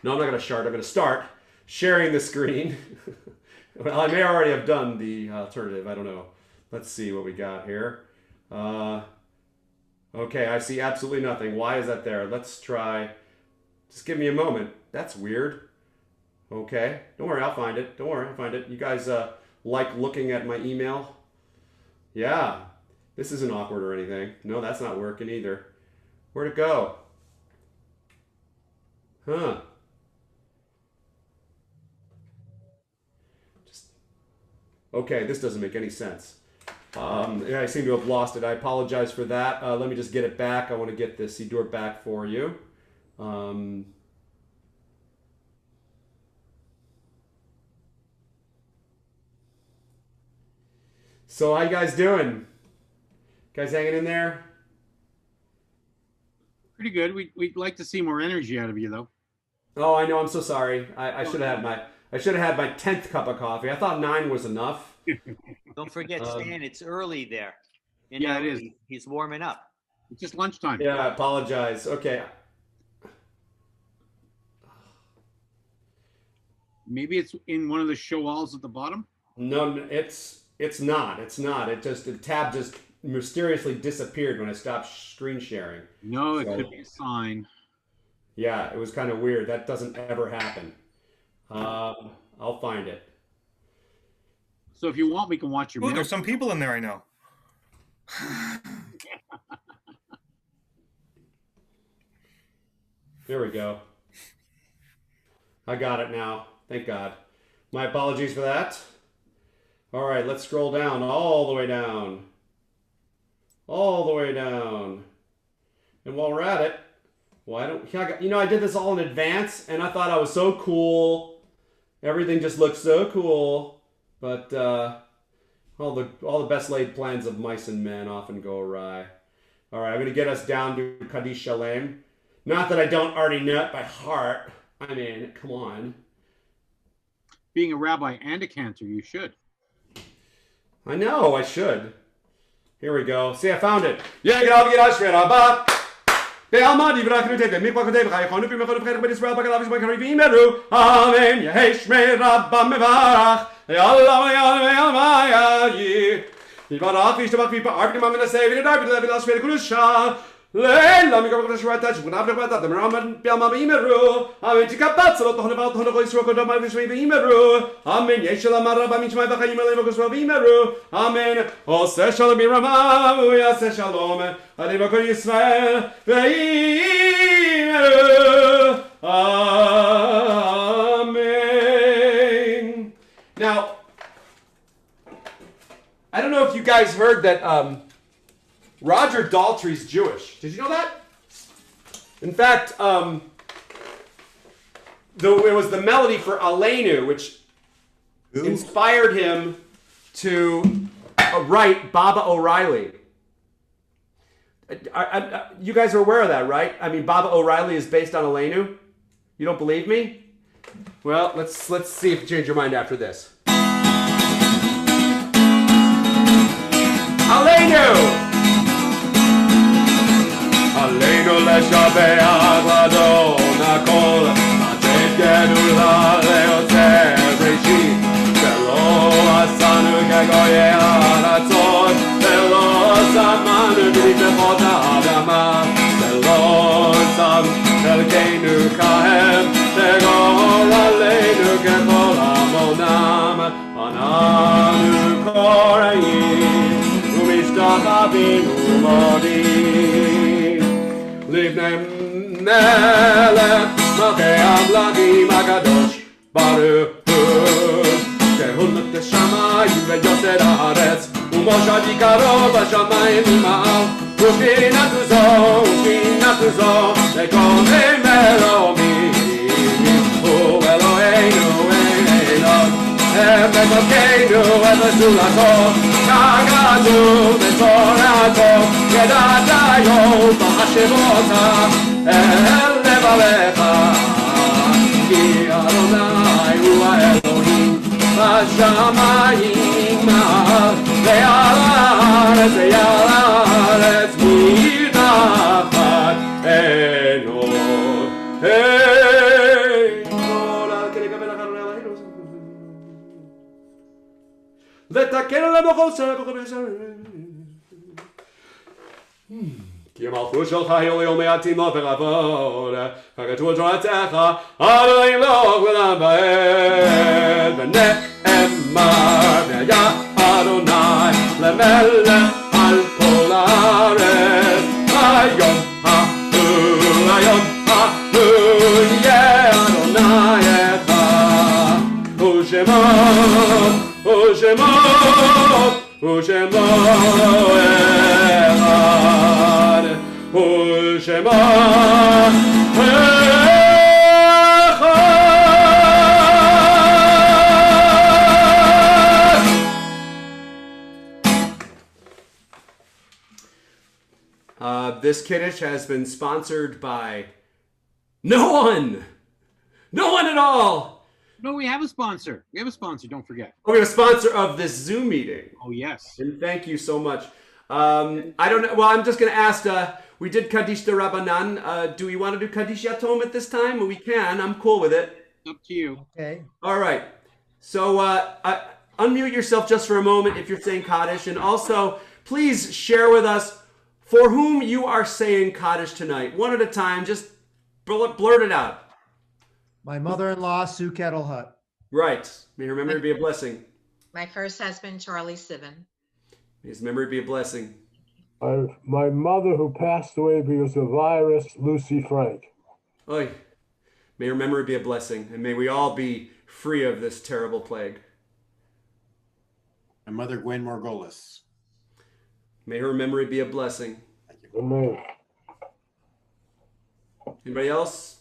No, I'm not going to start. I'm going to start sharing the screen. Well, I may already have done the alternative. I don't know. Let's see what we got here. Okay, I see absolutely nothing. Why is that there? Let's try. Just give me a moment. That's weird. Okay. Don't worry, I'll find it. Don't worry, I'll find it. You guys like looking at my email? Yeah. This isn't awkward or anything. No, that's not working either. Where'd it go? Huh. Okay, this doesn't make any sense. Yeah, I seem to have lost it. I apologize for that. Let me just get it back. I want to get this Siddur back for you. So how you guys doing? Guys hanging in there? Pretty good. We'd like to see more energy out of you, though. Oh, I know. I'm so sorry. I should have had my 10th cup of coffee. I thought 9 was enough. Don't forget, Stan, it's early there. You Yeah, know, it is. He's warming up. It's just lunchtime. Yeah, I apologize. Okay. Maybe it's in one of the show alls at the bottom. No, it's not. It's not. The tab just mysteriously disappeared when I stopped screen sharing. No, it So- could be a sign. Yeah, it was kind of weird. That doesn't ever happen. I'll find it. So if you want, we can watch your Ooh, mail. there's some people in there I know. There we go. I got it now. Thank God. My apologies for that. All right, let's scroll down all the way down. All the way down. And while we're at it, I did this all in advance, and I thought I was so cool. Everything just looked so cool, but all the best laid plans of mice and men often go awry. All right, I'm going to get us down to Kaddish Shalem. Not that I don't already know it by heart. I mean, come on. Being a rabbi and a cantor, you should. I know, I should. Here we go. See, I found it. Amen. Leila mi kabbalat Shabbat ju na kabbalat da ramad biama imeru amen tikabbat salot hono vat hono gois roko da mal vishme imeru amen yeshla maraba mi shmai bakhay imel vokos imeru amen o se shalom rama ya se shalom adi bakol Israel imeru amen. Now, I don't know if you guys heard that Roger Daltrey's Jewish. Did you know that? In fact, it was the melody for Aleinu, which inspired him to write Baba O'Reilly. You guys are aware of that, right? I mean, Baba O'Reilly is based on Aleinu. You don't believe me? Well, let's see if you change your mind after this. Aleinu! Aleinu leshabeach ladon hakol, atet gedula leoter reishit, velo asanu kegoyei haratzot, velo samanu b'nitechot ha'adama, velo sam chelkeinu kahem, vegol aleinu kechol hamonam, ananu koreim, umishtachavim umodim. Livnei melech malchei amlachim hakadosh baruch hu kehulot hashamayim veyoter haaretz umoshav yikaro b'shamayim ima'al ushkinatu zo lekol meromim hu Eloheinu Elok Elokeinu Eloshulato Kagadu B'torato Yedatayo B'hashemota El Levalecha Ki Adonai Hu Elohim B'shamayim ma'al Ve'al haaretz Midachat Eno לתקן עלינו חוסר כי המלכות שלך היא ליום מעטים לא ברבות ככתוב תורתך אדוני אלוהינו לעולם ועד ונאמר והיה אדוני למלך על כל הארץ היום יהיה אדוני אחד ושמו ושמו אחד ושמו This Kiddush has been sponsored by no one at all. No, we have a sponsor. Don't forget. Oh, we have a sponsor of this Zoom meeting. Oh, yes. And thank you so much. I don't know. Well, I'm just going to ask, we did Kaddish de Rabbanan. Do we want to do Kaddish Yatom at this time? We can. I'm cool with it. Up to you. Okay. All right. So unmute yourself just for a moment if you're saying Kaddish. And also, please share with us for whom you are saying Kaddish tonight. One at a time. Just blurt it out. My mother-in-law, Sue Kettle Hut. Right. May her memory be a blessing. My first husband, Charlie Sivan. May his memory be a blessing. My mother, who passed away because of virus, Lucy Frank. Oy. May her memory be a blessing, and may we all be free of this terrible plague. My mother, Gwen Margolis. May her memory be a blessing. Amen. Anybody else?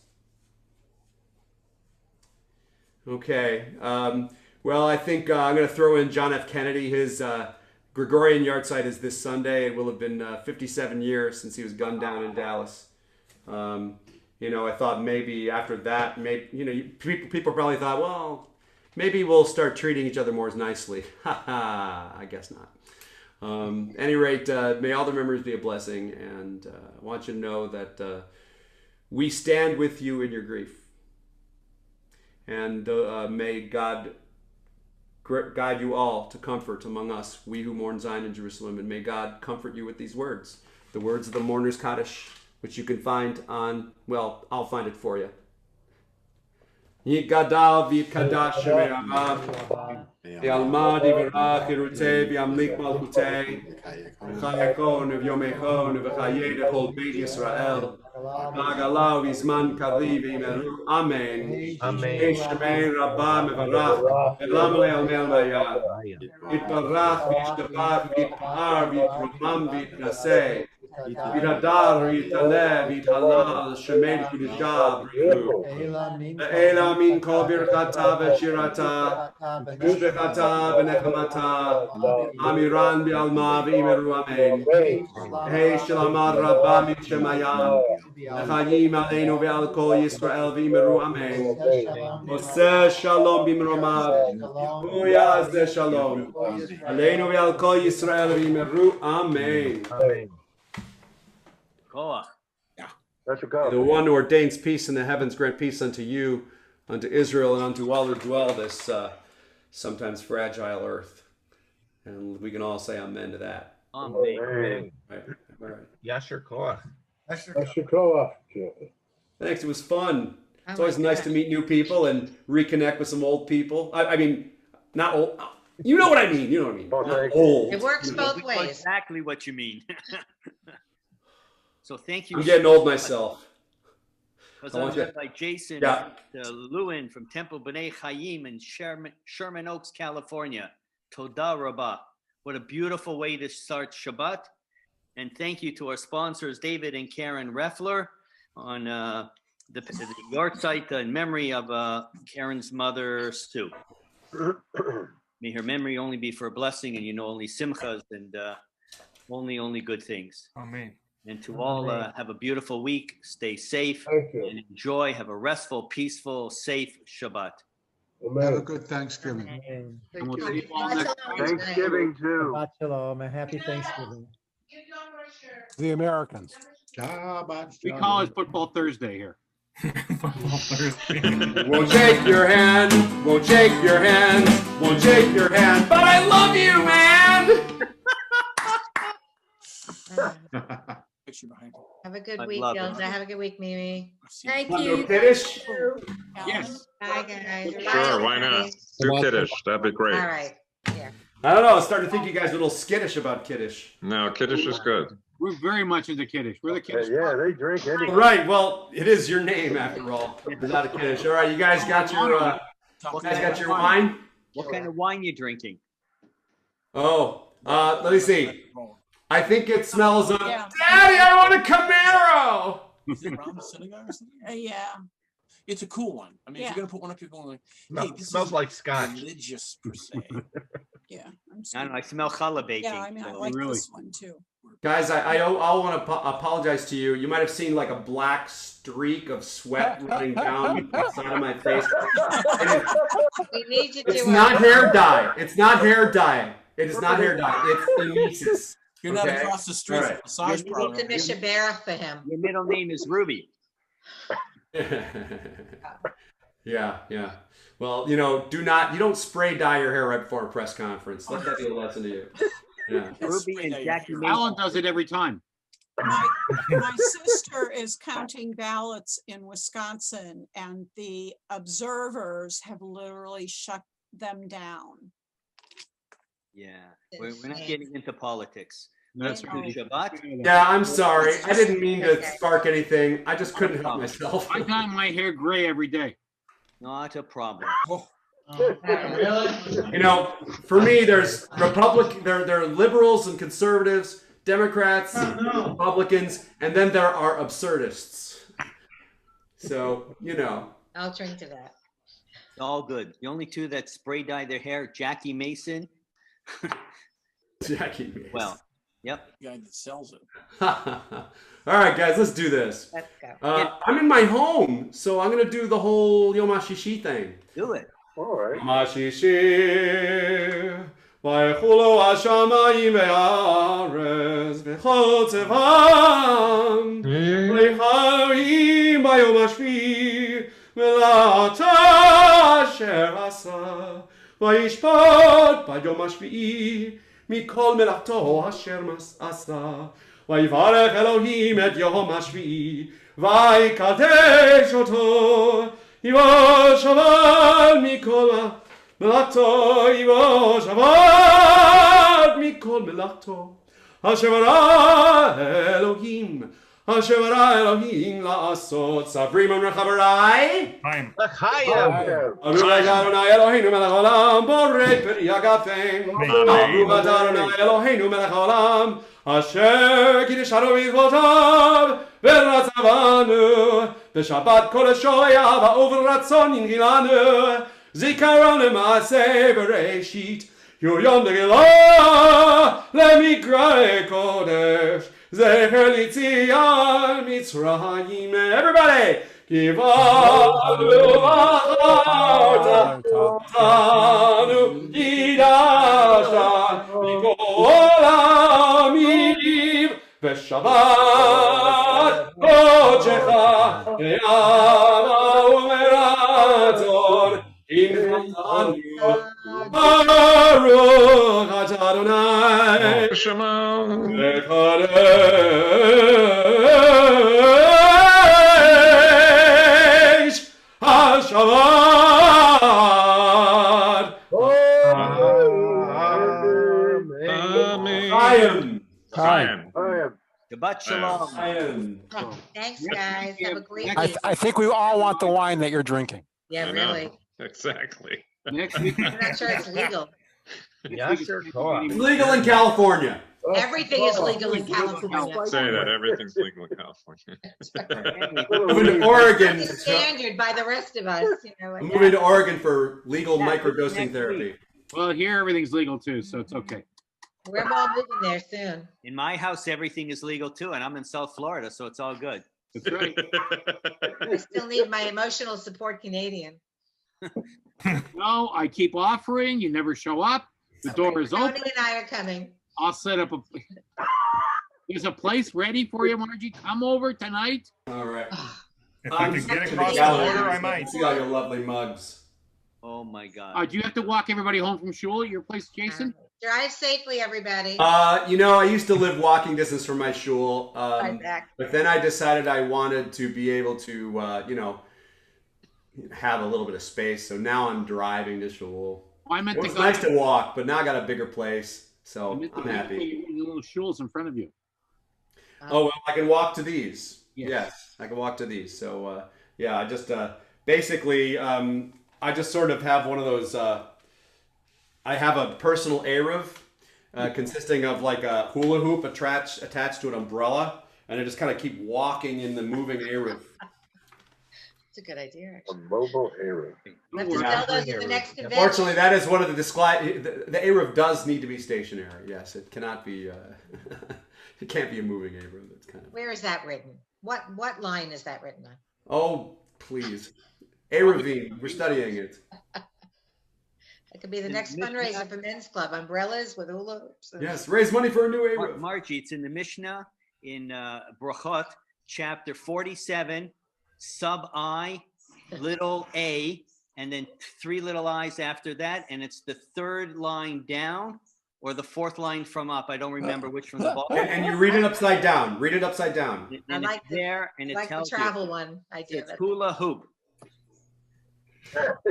Okay. Well, I think I'm going to throw in John F. Kennedy. His Gregorian yahrzeit is this Sunday. It will have been 57 years since he was gunned down in Dallas. I thought maybe after that, people probably thought, well, maybe we'll start treating each other more nicely. Ha ha, I guess not. At any rate, may all the memories be a blessing, and I want you to know that we stand with you in your grief. And may God guide you all to comfort among us, we who mourn Zion and Jerusalem, and may God comfort you with these words, the words of the Mourner's Kaddish, which you can find on, well, I'll find it for you. Yigadal v'kadash me'amav v'almad v'rach irutei v'amlik malchutei v'chayakon v'yomechon v'chayei dechol beit Yisrael v'agalau v'zman kari v'yimeru Amen. Shemei Rabbah mevarach v'lam le'almel ma'yad yitbarach v'yishtabach v'yitpahar v'yitrumam v'yitnaseh v'yitadar v'yitaleh v'yithalal Shemei Kiddushah b'rihu Eila min kol birchata v'shirata v'shbechata v'nechamata amiran v'alma v'imeru Amen. Hey Shalomar Rabbah v'shemayam v'chayim aleinu v'al kol Yisrael v'imeru Amen. Oseh shalom b'mromav v'yazeh shalom aleinu v'al kol Yisrael v'imeru Amen. Koach. The one who ordains peace in the heavens grant peace unto you, unto Israel, and unto all who dwell this sometimes fragile earth. And we can all say amen to that. Amen. Right. All right. Yasher Koach. Thanks. It was fun. It's always nice to meet new people and reconnect with some old people. I mean, not old. You know what I mean. Not old. It works both We know ways. exactly what you mean. So thank you. I'm getting old myself. Because I'm Rabbi Jason Van Leeuwen from Temple B'nai Hayim in Sherman Oaks, California. Toda Rabbah. What a beautiful way to start Shabbat. And thank you to our sponsors, David and Karen Reffler, on the yahrzeit in memory of Karen's mother, Sue. May her memory only be for a blessing, and only simchas and only good things. Amen. And to all, have a beautiful week. Stay safe and enjoy. Have a restful, peaceful, safe Shabbat. Have a good Thanksgiving. And we'll see you all next time. Thanksgiving too. Shabbat shalom and happy Thanksgiving. The Americans. We call it Football Thursday here. Won't shake your hand, won't shake your hand, won't shake your hand, but I love you! Picture behind you. Have a good I'd week, love it. Gilda. Have a good week, Mimi. Thank No you. Kiddush? Yes. Bye, guys. Bye, Sure, why not? everybody. Do Kiddush, that'd be great. All right. Yeah. I don't know. I was starting to think you guys are a little skittish about Kiddush. No, Kiddush is good. We're very much into Kiddush. We're the Kiddush. Yeah, they drink anything. Right. Well, it is your name after all. It's not a Kiddush. All right. You guys got your wine? What kind of wine you drinking? Oh, let me see. I think it smells of Yeah. Daddy, I want a Camaro. Is it around the synagogue or something? Yeah. It's a cool one. I mean, if Yeah. you're gonna put one up, you're going like, Smell- hey, this smells is like scotch. religious per se. Yeah. I'm I don't know. I smell challah baking. Yeah, I mean, I so- like Really? this one too. Guys, I want to apologize to you. You might have seen like a black streak of sweat running down the side of my face. We need you to. It's not hair dye. It's not hair dye. It is not hair dye. It's emesis. You're not Okay. across the street All from right. a massage We parlor. need to Mishabara for him. Your middle name is Ruby. Yeah, yeah. Well, you know, you don't spray dye your hair right before a press conference. Let that be a lesson to you. Yeah. Ruby and Jackie Alan Mason. does it every time. My sister is counting ballots in Wisconsin, and the observers have literally shut them down. Yeah, we're not getting into politics. That's Let's do Shabbat. Yeah, I'm sorry. I didn't mean to spark anything. I just couldn't help myself. I dye my hair gray every day. Not a problem. You know, for me, there's there are liberals and conservatives, Democrats, Republicans, and then there are absurdists. So, you know. I'll drink to that. All good. The only two that spray dye their hair, Jackie Mason. Jackie Mason. Well, yep. The guy that sells it. All right, guys, let's do this. Let's go. I'm in my home, so I'm going to do the whole Yom HaShishi thing. Do it. All right. Yom HaShishi, vaychulu hashamayim ve'aretz v'chol tzevam, v'lechaim bayom hashvi, v'la'ata asher asa, v'yishpat bayom hashvi'i, mikol melachto asher asa, v'yivarech Elohim et yom hashvi'i, v'yikadesh oto, Ivo Shabbat Mikol Melachto, Ivo Shabbat Mikol Melachto, Asher bara Elohim, Asher bara Elohim la'asot Savrim Amrechabarai. Time. Yeah. Aruch Adonai Eloheinu melech haolam, borei peri hagafen. Aruch Adonai Eloheinu melech haolam, asher kiddushanu mitzvotav, v'ratzavanu, b'shabbat kol hashoya, v'over ratzon yinchilanu, zikaron l'maaseh bereshit, yu yom negilah, lemikra kodesh, zecher litzion mitzrayim. Everybody! Kivanu v'chartanu yidashan mikol haminim v'shabbat kodecha yama umeratzon inchanu baruch atah Adonai Ekadesh HaShabbat. Chaim. Shabbat shalom. Thanks, guys. Have a great I, week. I think we all want the wine that you're drinking. Yeah, really. Exactly. Next week. I'm not sure it's legal. It's legal in California. Everything is legal in California. Say that everything's legal in California. Moving to Oregon. It's standard by the rest of us. You know, I'm moving to Oregon for legal microdosing therapy. Well, here everything's legal too, so it's okay. We're all moving there soon. In my house, everything is legal too, and I'm in South Florida, so it's all good. That's right. I still need my emotional support Canadian. No, I keep offering. You never show up. The door is Tony open. and I are coming. I'll set up a. There's a place ready for you, Margie. Come over tonight. All right. If I could get across the border, I might. See all your lovely mugs. Oh my God. Do you have to walk everybody home from shul at your place, Jason? Drive safely, everybody. You know, I used to live walking distance from my shul, Right back. but then I decided I wanted to be able to, you know, have a little bit of space. So now I'm driving to shul. I meant It's nice to walk, but now I got a bigger place, so I'm happy. The little shuls in front of you. Oh, well, I can walk to these. Yes, I can walk to these. So, yeah, I just basically, I just sort of have one of those. I have a personal Eruv consisting of like a hula hoop attached to an umbrella, and I just kind of keep walking in the moving Eruv. It's a good idea. A mobile Eruv. Have to sell those at the next convention. Fortunately, that is one of the the Eruv does need to be stationary. Yes, it cannot be. It can't be a moving Eruv. It's kind of. Where is that written? What line is that written on? Oh, please. Eruvine, we're studying it. It could be the next fundraiser for Men's Club. Umbrellas with hula hoops. Yes, raise money for a new Eruv. Margie, it's in the Mishnah in Brachot, chapter 47, sub I, little a, and then 3 little i's after that. And it's the 3rd line down or the 4th line from up. I don't remember which from the bottom. And you read it upside down. Read it upside down. And I like it's there, and it like tells the travel you. one. I do. It's hula hoop.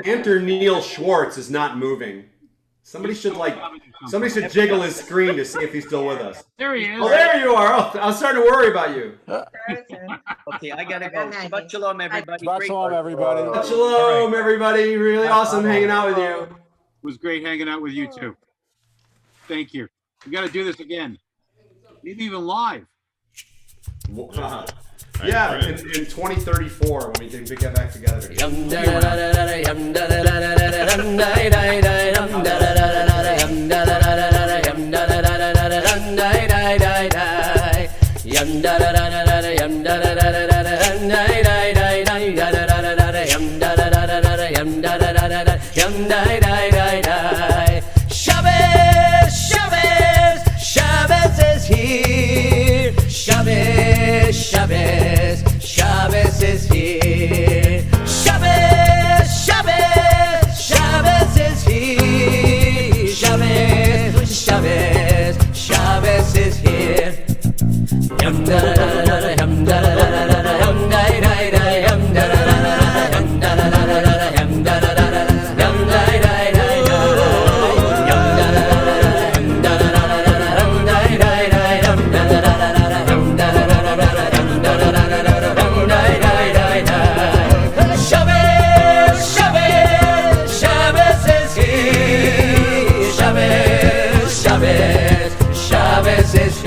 Enter Neil Schwartz is not moving. Somebody should jiggle his screen to see if he's still with us. There he is. Oh, there you are. Oh, I was starting to worry about you. Okay, I gotta go. Shabbat shalom, everybody. Shabbat shalom, everybody. Shabbat shalom, everybody. Really awesome hanging out with you. It was great hanging out with you too. Thank you. We got to do this again. Maybe even live. Yeah, in 2034 when we can get back together. Shabbos is here. Shabbos is here. Shabbos is here. Shabbos is here. Yum da da da da da yum da da da da da yum da da da yum da da da da yum da da da da yum da da da da yum da da da yum da da da yum da da da yum da da da yum da da da yum da da da yum da da da. Shabbos is here. Shabbos is here.